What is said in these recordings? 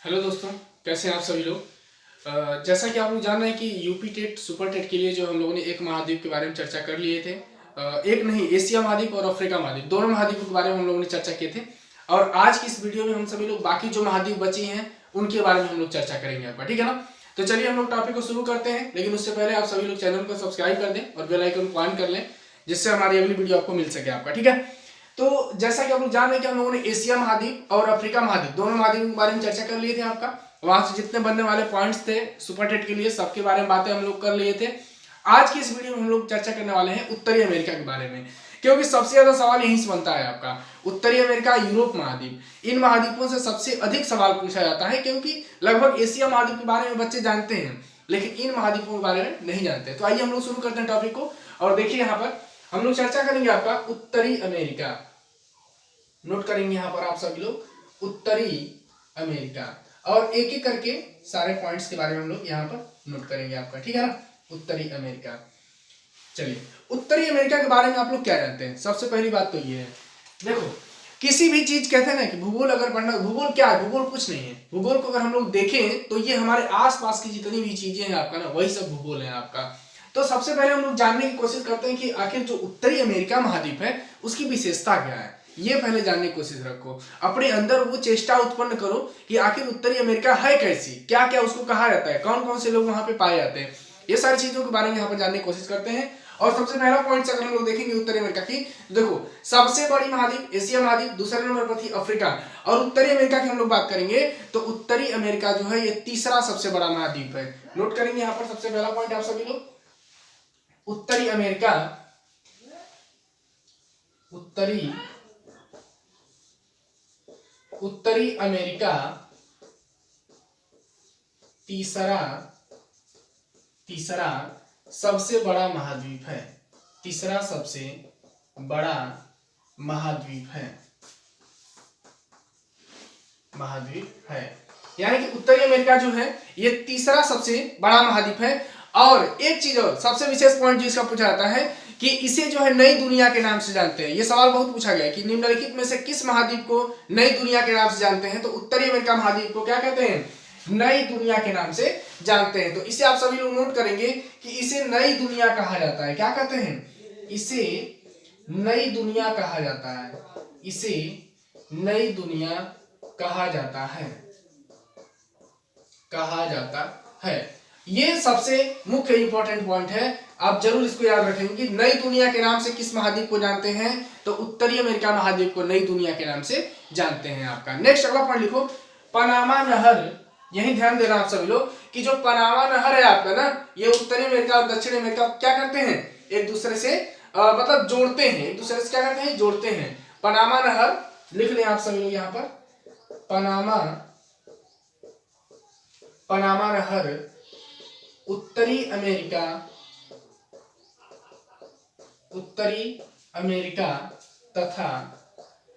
Hello दोस्तों, कैसे हैं आप सभी लोग। जैसा कि आप लोग जान रहे हैं कि यूपी टेट सुपर टेट के लिए जो हम लोगों ने एक महाद्वीप के बारे में चर्चा कर लिए थे। एक नहीं, एशिया महाद्वीप और अफ्रीका महाद्वीप दोनों महाद्वीपों के बारे में हम लोगों ने चर्चा किए थे। और आज की इस वीडियो में हम सभी लोग बाकी जो महाद्वीप बचे हैं उनके बारे में हम लोग चर्चा करेंगे आपका, ठीक है ना। तो चलिए हम लोग टॉपिक को शुरू करते हैं, लेकिन उससे पहले आप सभी लोग चैनल को सब्सक्राइब कर दें और बेल आइकन को ऑन कर लें, जिससे हमारी अगली वीडियो आपको मिल सके आपका, ठीक है। तो जैसा कि आप लोग जान रहे हैं कि हम लोगों ने एशिया महाद्वीप और अफ्रीका महाद्वीप दोनों महाद्वीप के बारे में चर्चा कर लिए थे आपका। वहां से जितने बनने वाले पॉइंट्स थे सुपर टेट के लिए सबके बारे में बातें हम लोग कर लिए थे। आज की इस वीडियो में हम लोग चर्चा करने वाले हैं उत्तरी अमेरिका के बारे में, क्योंकि सबसे ज्यादा सवाल यहीं से बनता है आपका। उत्तरी अमेरिका, यूरोप महाद्वीप, इन महाद्वीपों से सबसे अधिक सवाल पूछा जाता है, क्योंकि लगभग एशिया महाद्वीप के बारे में बच्चे जानते हैं लेकिन इन महाद्वीपों के बारे में नहीं जानते। तो आइए हम लोग शुरू करते हैं टॉपिक को। और देखिए यहाँ पर हम लोग चर्चा करेंगे आपका उत्तरी अमेरिका। नोट करेंगे यहाँ पर आप सभी लोग उत्तरी अमेरिका, और एक एक करके सारे पॉइंट्स के बारे में हम लोग यहाँ पर नोट करेंगे आपका, ठीक है ना। उत्तरी अमेरिका, चलिए उत्तरी अमेरिका के बारे में आप लोग क्या जानते हैं। सबसे पहली बात तो ये है, देखो किसी भी चीज कहते हैं ना कि भूगोल अगर पढ़ना, भूगोल क्या है, भूगोल कुछ नहीं है। भूगोल को अगर हम लोग देखें तो ये हमारे आसपास की जितनी भी चीजें हैं आपका ना, वही सब भूगोल है आपका। तो सबसे पहले हम लोग जानने की कोशिश करते हैं कि आखिर जो उत्तरी अमेरिका महाद्वीप है उसकी विशेषता क्या है। ये पहले जानने की कोशिश रखो, अपने अंदर वो चेष्टा उत्पन्न करो कि आखिर उत्तरी अमेरिका है कैसी, क्या क्या उसको कहा जाता है, कौन कौन से लोग वहां पे पाए जाते हैं। ये सारी चीजों के बारे में यहाँ पर जानने की कोशिश करते हैं। और सबसे पहला पॉइंट अगर हम लोग देखेंगे उत्तरी अमेरिका की, देखो सबसे बड़ी महाद्वीप एशिया महाद्वीप, दूसरे नंबर पर थी अफ्रीका, और उत्तरी अमेरिका की हम लोग बात करेंगे तो उत्तरी अमेरिका जो है ये तीसरा सबसे बड़ा महाद्वीप है। नोट करेंगे यहाँ पर सबसे पहला पॉइंट आप सभी लोग, उत्तरी अमेरिका, उत्तरी अमेरिका तीसरा सबसे बड़ा महाद्वीप है। तीसरा सबसे बड़ा महाद्वीप है, यानी कि उत्तरी अमेरिका जो है ये तीसरा सबसे बड़ा महाद्वीप है। और एक चीज और सबसे विशेष पॉइंट जो इसका पूछा जाता है कि इसे जो है नई दुनिया के नाम से जानते हैं। ये सवाल बहुत पूछा गया है कि निम्नलिखित में से किस महाद्वीप को नई दुनिया के नाम से जानते हैं। तो उत्तरी अमेरिका महाद्वीप को क्या कहते हैं, नई दुनिया के नाम से जानते हैं। तो इसे आप सभी लोग नोट करेंगे कि इसे नई दुनिया कहा जाता है। क्या कहते हैं, इसे नई दुनिया कहा जाता है, इसे नई दुनिया कहा जाता है। ये सबसे मुख्य इंपॉर्टेंट पॉइंट है, आप जरूर इसको याद रखेंगे कि नई दुनिया के नाम से किस महाद्वीप को जानते हैं। तो उत्तरी अमेरिका महाद्वीप को नई दुनिया के नाम से जानते हैं आपका। नेक्स्ट अगला पॉइंट लिखो, पनामा नहर। यही ध्यान देना आप सभी लोग कि जो पनामा नहर है आपका ना, ये उत्तरी अमेरिका और दक्षिण अमेरिका क्या करते हैं, एक दूसरे से मतलब जोड़ते हैं, एक दूसरे से क्या करते हैं, जोड़ते हैं। पनामा नहर लिख लें आप सभी लोग यहाँ पर, पनामा नहर उत्तरी अमेरिका तथा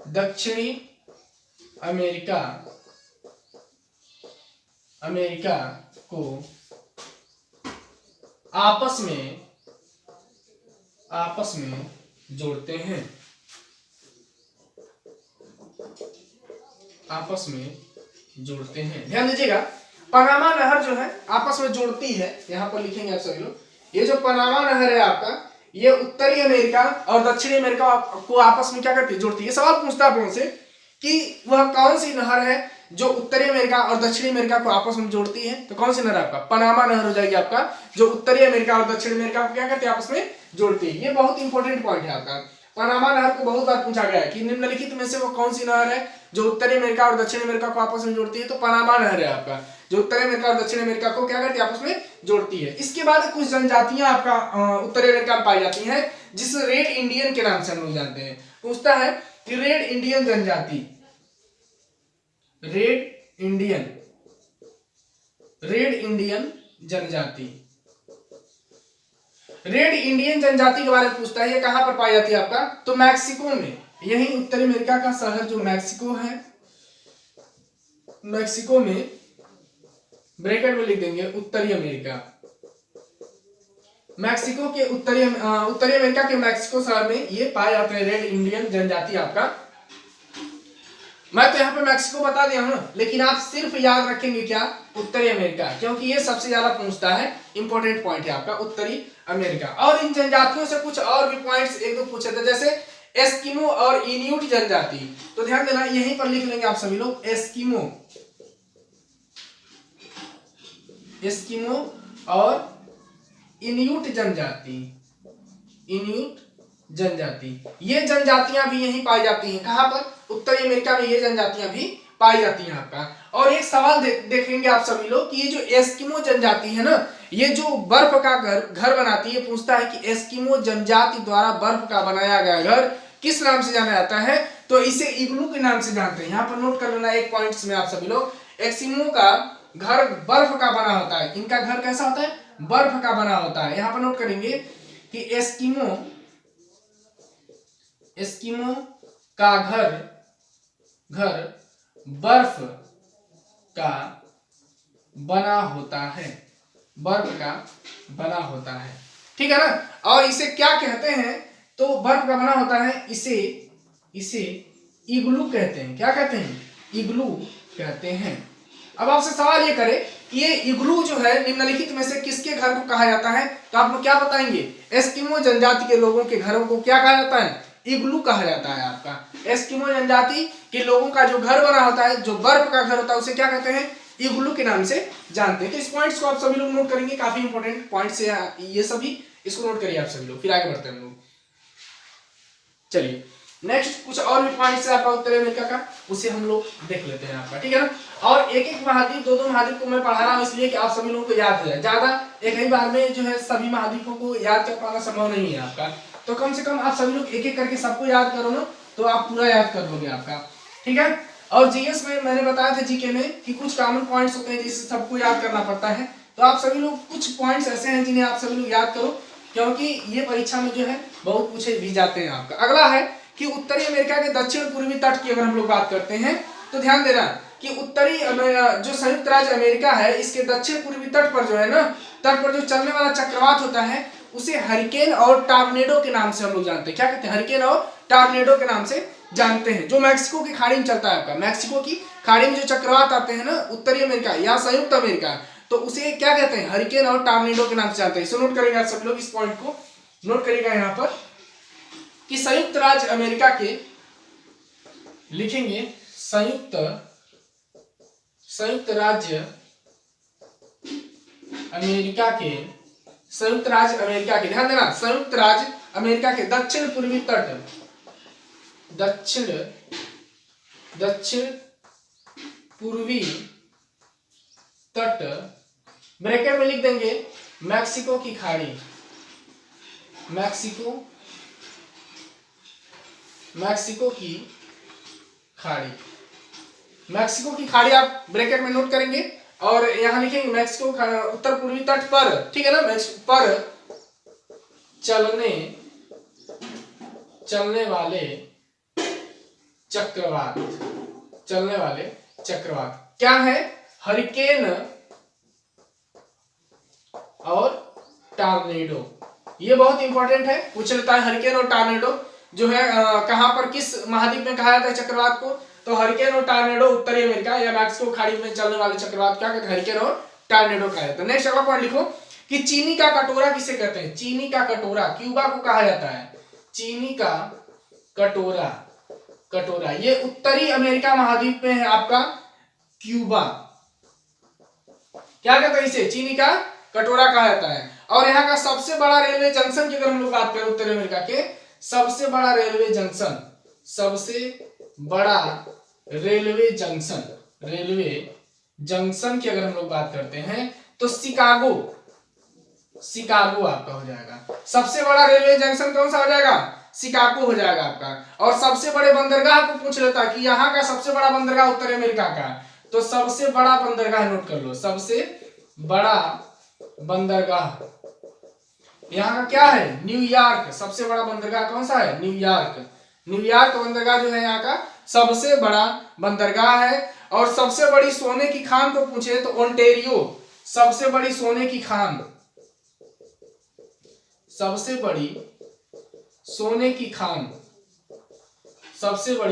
दक्षिणी अमेरिका को आपस में जोड़ते हैं, ध्यान दीजिएगा। पनामा नहर जो है आपस में जोड़ती है, यहां पर लिखेंगे आप सभी लोग। ये जो पनामा नहर है आपका, ये उत्तरी अमेरिका और दक्षिणी अमेरिका को आपस में क्या करती है, जोड़ती है। ये सवाल पूछता है आपसे कि वह कौन सी नहर है जो उत्तरी अमेरिका और दक्षिणी अमेरिका को आपस में जोड़ती है। तो कौन सी नहर आपका, पनामा नहर हो जाएगी आपका, जो उत्तरी अमेरिका और दक्षिणी अमेरिका को क्या करती है, आपस में जोड़ती है। ये बहुत इंपॉर्टेंट पॉइंट है आपका। पनामा नहर को बहुत बार पूछा गया है कि निम्नलिखित में से वो कौन सी नहर है जो उत्तरी अमेरिका और दक्षिण अमेरिका को आपस में जोड़ती है। तो पनामा नहर है आपका, जो उत्तरी अमेरिका और दक्षिण अमेरिका को क्या करती है, आपस में जोड़ती है। इसके बाद कुछ जनजातियां आपका उत्तरी अमेरिका में पाई जाती हैं, जिसे रेड इंडियन के नाम से हम लोग जानते हैं। पूछता है कि रेड इंडियन जनजाति, रेड इंडियन जनजाति के बारे में पूछता है। ये कहां पर पाई जाती है आपका, तो मैक्सिको में। यही उत्तरी अमेरिका का शहर जो मैक्सिको है, मैक्सिको में ब्रैकेट में लिख देंगे उत्तरी अमेरिका। मैक्सिको के उत्तरी अमेरिका के मैक्सिको शहर में ये पाए जाते हैं रेड इंडियन जनजाति आपका। मैं तो यहाँ पे मैक्सिको बता दिया हूँ, लेकिन आप सिर्फ याद रखेंगे क्या, उत्तरी अमेरिका, क्योंकि ये सबसे ज्यादा पूछता है, इंपॉर्टेंट पॉइंट है आपका उत्तरी अमेरिका। और इन जनजातियों से कुछ और भी पॉइंट्स एक दो पूछे थे, जैसे एस्किमो और इन्यूट जनजाति, तो ध्यान देना यहीं पर लिख लेंगे आप सभी लोग, एस्किमो, एस्किमो और इन्यूट जनजाति, इन्यूट जनजाति, ये जनजातियां भी यहीं पाई जाती हैं। कहां पर, उत्तरी अमेरिका में ये जनजातियां भी पाई जाती हैं आपका। और एक सवाल देखेंगे आप सभी लोग कि ये जो एस्किमो जनजाति है ना, ये जो बर्फ का घर बनाती है, पूछता है कि एस्किमो जनजाति द्वारा बर्फ का बनाया गया घर किस नाम से जाना जाता है, तो इसे इग्लू के नाम से जानते हैं। यहाँ पर नोट कर लेना एक पॉइंट्स में आप सभी लोग, एस्किमो का घर बर्फ का बना होता है, इनका घर कैसा होता है, बर्फ का बना होता है। यहाँ पर नोट करेंगे कि एस्किमो, एस्किमो का घर बर्फ का बना होता है, बर्फ का बना होता है, ठीक है ना। और इसे क्या कहते हैं, तो बर्फ का बना होता है, इसे इग्लू कहते हैं। क्या कहते हैं, इग्लू कहते हैं। अब आपसे सवाल ये करे कि ये इग्लू जो है निम्नलिखित में से किसके घर को कहा जाता है, तो आप लोग क्या बताएंगे, एस्किमो जनजाति के लोगों के घरों को क्या कहा जाता है, इग्लू कहा जाता है आपका। एस्किमो जनजाति के लोगों का जो घर बना होता है, जो बर्फ का घर होता है, उसे क्या कहते हैं, इग्लू के नाम से जानते हैं। तो इस पॉइंट्स को आप सभी लोग नोट करेंगे, काफी इंपॉर्टेंट पॉइंट्स है ये सभी, इसको नोट करिए आप सभी लोग, फिर आगे बढ़ते हैं हम लोग। चलिए नेक्स्ट कुछ और भी पॉइंट्स है आपका उत्तरी अमेरिका का, उसे हम लोग देख लेते हैं आपका, ठीक है ना। और एक एक महाद्वीप, दो दो महाद्वीप को मैं पढ़ा रहा हूँ इसलिए कि आप सभी लोगों को याद हो जाए। ज्यादा एक ही बार में जो है सभी महाद्वीपों को याद कर पाना संभव नहीं है आपका, तो कम से कम आप सभी लोग एक एक करके सबको याद करो ना, तो आप पूरा याद कर लोगे आपका, ठीक है। और जीएस में मैंने बताया था, जीके में, कि कुछ कॉमन पॉइंट्स होते हैं जिसे सबको याद करना पड़ता है, तो आप सभी लोग कुछ पॉइंट्स ऐसे हैं जिन्हें आप सभी लोग याद करो, क्योंकि ये परीक्षा में जो है बहुत पूछे भी जाते हैं आपका। अगला है कि उत्तरी अमेरिका के दक्षिण पूर्वी तट की अगर हम लोग बात करते हैं, तो ध्यान देना कि उत्तरी जो संयुक्त राज्य अमेरिका है, इसके दक्षिण पूर्वी तट पर जो है ना, तट पर जो चलने वाला चक्रवात होता है, उसे हरिकेन और टॉर्नेडो के नाम से हम लोग जानते हैं। क्या कहते हैं, हरिकेन और टॉर्नेडो के नाम से जानते हैं। जो मैक्सिको की खाड़ी में चलता है आपका, मैक्सिको की खाड़ी में जो चक्रवात आते हैं ना, उत्तरी अमेरिका या संयुक्त अमेरिका, तो उसे क्या कहते हैं, हरिकेन और टॉर्नेडो के नाम से जानते हैं। इसे नोट करेंगे आप सब लोग, इस पॉइंट को नोट करिएगा यहाँ पर, कि संयुक्त राज्य अमेरिका के, लिखेंगे संयुक्त राज्य अमेरिका के, संयुक्त राज्य अमेरिका के, ध्यान देना, संयुक्त राज्य अमेरिका के दक्षिण पूर्वी तट, दक्षिण पूर्वी तट, ब्रैकेट में लिख देंगे मैक्सिको की खाड़ी, मैक्सिको की खाड़ी, मैक्सिको की खाड़ी आप ब्रैकेट में नोट करेंगे, और यहां लिखेंगे मैक्सिको उत्तर पूर्वी तट पर, ठीक है ना, पर चलने वाले चक्रवात क्या है, हरिकेन और टॉर्नेडो। ये बहुत इंपॉर्टेंट है, पूछ लेता है, हरिकेन और टॉर्नेडो जो है कहां पर, किस महाद्वीप में कहा जाता है चक्रवात को, तो हरिकेन और टॉर्नेडो उत्तरी अमेरिका या मैक्सिको खाड़ी में चलने वाले चक्रवात क्या कहते हैं, हरिकेन और टॉर्नेडो कहा जाता है। नेक्स्ट अगला पॉइंट लिखो कि चीनी का कटोरा किसे कहते हैं, चीनी का कटोरा क्यूबा को कहा जाता है, चीनी का कटोरा ये उत्तरी अमेरिका महाद्वीप में है आपका क्यूबा, क्या कहते हैं इसे, चीनी का कटोरा कहा जाता है। और यहाँ का सबसे बड़ा रेलवे जंक्शन की अगर हम लोग बात करें, उत्तरी अमेरिका के सबसे बड़ा रेलवे जंक्शन की अगर हम लोग बात करते हैं, तो शिकागो आपका हो जाएगा। सबसे बड़ा रेलवे जंक्शन कौन सा हो जाएगा, शिकागो हो जाएगा आपका। और सबसे बड़े बंदरगाह को पूछ लेता कि यहाँ का सबसे बड़ा बंदरगाह उत्तरी अमेरिका का, तो सबसे बड़ा बंदरगाह नोट कर लो, सबसे बड़ा बंदरगाह यहाँ का क्या है, न्यूयॉर्क। सबसे बड़ा बंदरगाह कौन सा है, न्यूयॉर्क बंदरगाह जो है यहाँ का सबसे बड़ा बंदरगाह है। और सबसे बड़ी सोने की खान को पूछे तो ओंटेरियो, सबसे बड़ी सोने की खान, सबसे बड़ी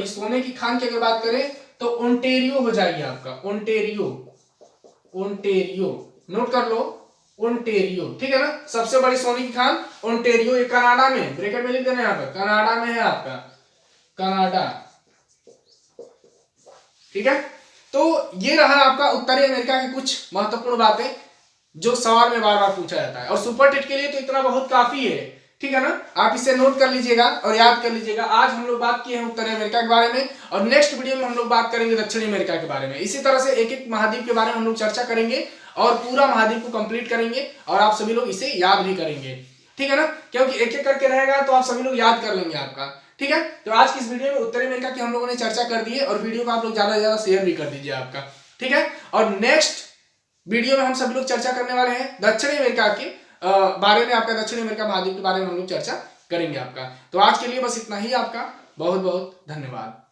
सोने की खान की अगर बात करें तो ओंटेरियो हो जाएगी आपका, ओंटेरियो, ओंटेरियो नोट कर लो, ओंटेरियो, ठीक है ना। सबसे बड़ी सोने की खान ओंटेरियो, ये कनाडा में, ब्रैकेट में लिख देना यहाँ पर, कनाडा में है आपका, कनाडा, ठीक है। तो ये रहा आपका उत्तरी अमेरिका की कुछ महत्वपूर्ण बातें जो सवाल में बार बार पूछा जाता है, और सुपर टेट के लिए तो इतना बहुत काफी है, ठीक है ना। आप इसे नोट कर लीजिएगा और याद कर लीजिएगा। आज हम लोग बात किए हैं उत्तरी अमेरिका के बारे में, और नेक्स्ट वीडियो में हम लोग बात करेंगे दक्षिणी अमेरिका के बारे में। इसी तरह से एक एक महाद्वीप के बारे में हम लोग चर्चा करेंगे और पूरा महाद्वीप को कंप्लीट करेंगे, और आप सभी लोग इसे याद भी करेंगे, ठीक है ना, क्योंकि एक एक करके रहेगा तो आप सभी लोग याद कर लेंगे आपका, ठीक है। तो आज की इस वीडियो में उत्तरी अमेरिका की हम लोगों ने चर्चा कर दी है, और वीडियो को आप लोग ज्यादा से ज्यादा शेयर भी कर दीजिए आपका, ठीक है। और नेक्स्ट वीडियो में हम सभी लोग चर्चा करने वाले हैं दक्षिणी अमेरिका के बारे में, आपका दक्षिणी अमेरिका महाद्वीप के बारे में हम लोग चर्चा करेंगे आपका। तो आज के लिए बस इतना ही, आपका बहुत बहुत धन्यवाद।